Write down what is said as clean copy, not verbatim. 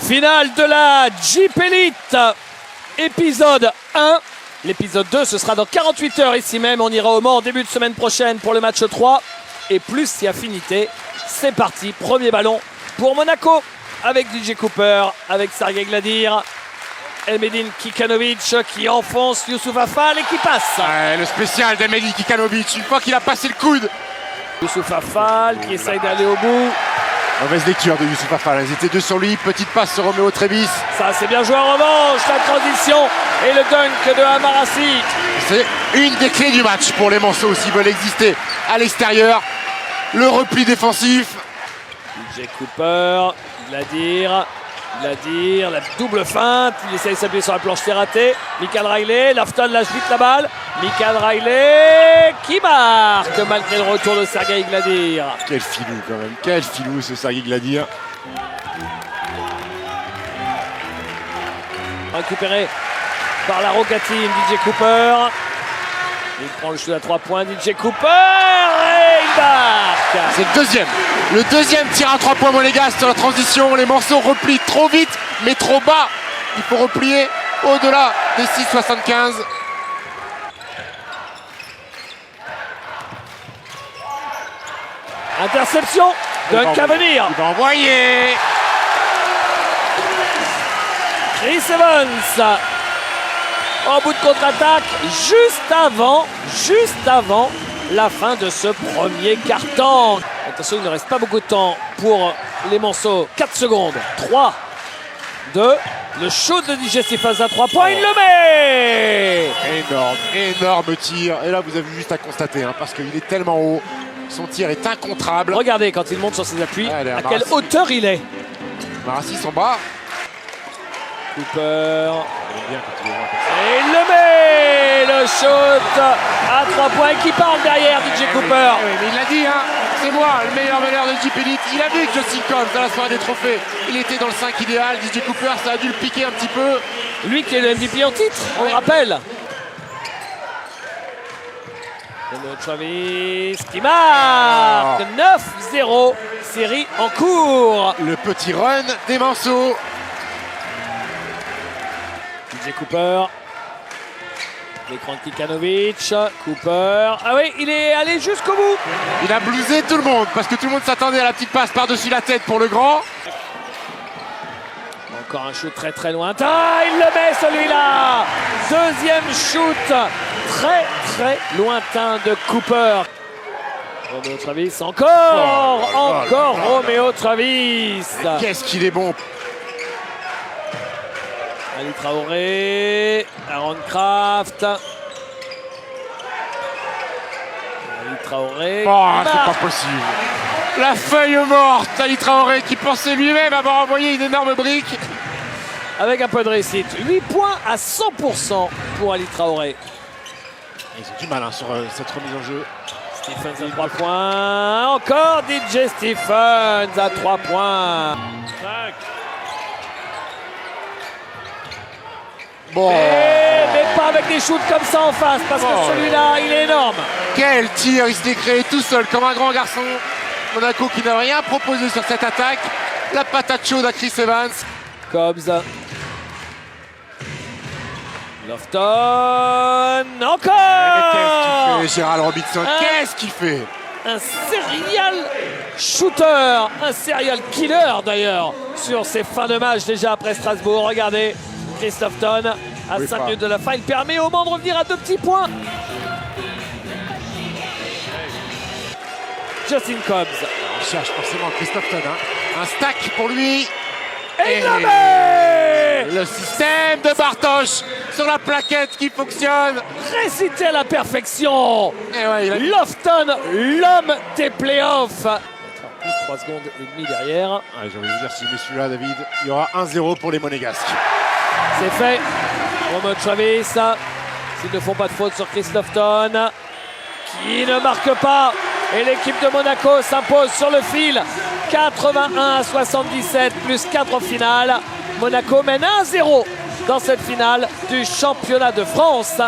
Finale de la Jeep Elite, épisode 1. L'épisode 2, ce sera dans 48 heures ici même. On ira au Mans en début de semaine prochaine pour le match 3. Et plus si affinité, c'est parti. Premier ballon pour Monaco avec DJ Cooper, avec Sergei Gladir. Elmedin Kikanovic qui enfonce Youssouf Affal et qui passe. Ouais, le spécial d'Elmedin Kikanovic, une fois qu'il a passé le coude. Youssouf Affal qui essaye d'aller au bout. Mauvaise lecture de Youssouf Affal, ils étaient deux sur lui, petite passe sur Roméo Trebis. Ça c'est bien joué en revanche, la transition et le dunk de Amarassi. C'est une des clés du match pour les Manceaux s'ils veulent exister à l'extérieur. Le repli défensif. DJ Cooper, Gladir, la double feinte, il essaie de s'appuyer sur la planche, c'est raté. Michael Riley, Lofton lâche vite la balle. Michael Riley qui marque malgré le retour de Sergei Gladir. Quel filou quand même, quel filou ce Sergei Gladir. Récupéré par la Roca Team, DJ Cooper. Il prend le shoot à 3 points, DJ Cooper et il marque. C'est le deuxième tir à 3 points monégasque sur la transition. Les Manceaux replient trop vite mais trop bas. Il faut replier au-delà des 6,75. Interception, dunk à venir. Il va envoyer. Chris Evans en bout de contre-attaque juste avant la fin de ce premier quart-temps. Attention, il ne reste pas beaucoup de temps pour les Manceaux. 4 secondes. 3, 2, le shoot de DJ Stephens à 3 points, il le met. Énorme tir. Et là, vous avez juste à constater, parce qu'il est tellement haut. Son tir est incontrable. Regardez quand il monte sur ses appuis, Allez, à quelle hauteur il est. Amarassi s'en bat. Cooper. Et il le met. Le shoot à 3 points qui parle derrière DJ Cooper. Mais il l'a dit, c'est moi le meilleur meneur de Jeep Elite. Il a vu que Justin Combs dans la soirée des trophées, il était dans le 5 idéal. DJ Cooper, ça a dû le piquer un petit peu. Lui qui est le MVP en titre, on le rappelle. Travis qui marque 9-0, série en cours. Le petit run des Manceaux. DJ Cooper. L'écran de Kikanovic. Cooper. Ah oui, il est allé jusqu'au bout. Il a blousé tout le monde parce que tout le monde s'attendait à la petite passe par-dessus la tête pour le grand. Encore un shoot très très lointain. Il le met celui-là. Deuxième shoot très lointain de Cooper. Roméo Travis encore Roméo Travis. Qu'est-ce qu'il est bon. Ali Traoré, Aaron Kraft. Ali Traoré. Oh, c'est pas possible. La feuille morte, Ali Traoré qui pensait lui-même avoir envoyé une énorme brique. Avec un peu de réussite. 8 points à 100% pour Ali Traoré. Ils ont du mal sur cette remise en jeu. Stephens à 3 points. Encore DJ Stephens à 3 points. Bon. Mais pas avec des shoots comme ça en face, parce que celui-là, il est énorme. Quel tir, il s'est créé tout seul comme un grand garçon. Monaco qui n'a rien proposé sur cette attaque. La patate chaude à Chris Evans. Cobbs. Lofton. Encore. Qu'est-ce qu'il fait, Gérald Robinson? Qu'est-ce qu'il fait? Un serial shooter, un serial killer d'ailleurs, sur ces fins de match déjà après Strasbourg. Regardez, Chris Lofton à 5 minutes de la fin, il permet au Mans de revenir à 2 petits points. Justin Cobbs. On cherche forcément Chris Lofton. Un stack pour lui. Et il la met. Le système de Bartosz sur la plaquette qui fonctionne. Récité à la perfection. Et ouais, Lofton, l'homme des playoffs. Plus 3 secondes et demie derrière. J'ai envie de vous dire, s'il met celui-là, David, il y aura 1-0 pour les Monégasques. C'est fait. Roméo Travis. S'ils ne font pas de faute sur Chris Lofton, qui ne marque pas. Et l'équipe de Monaco s'impose sur le fil. 81-77, plus 4 en finale. Monaco mène 1-0 dans cette finale du championnat de France.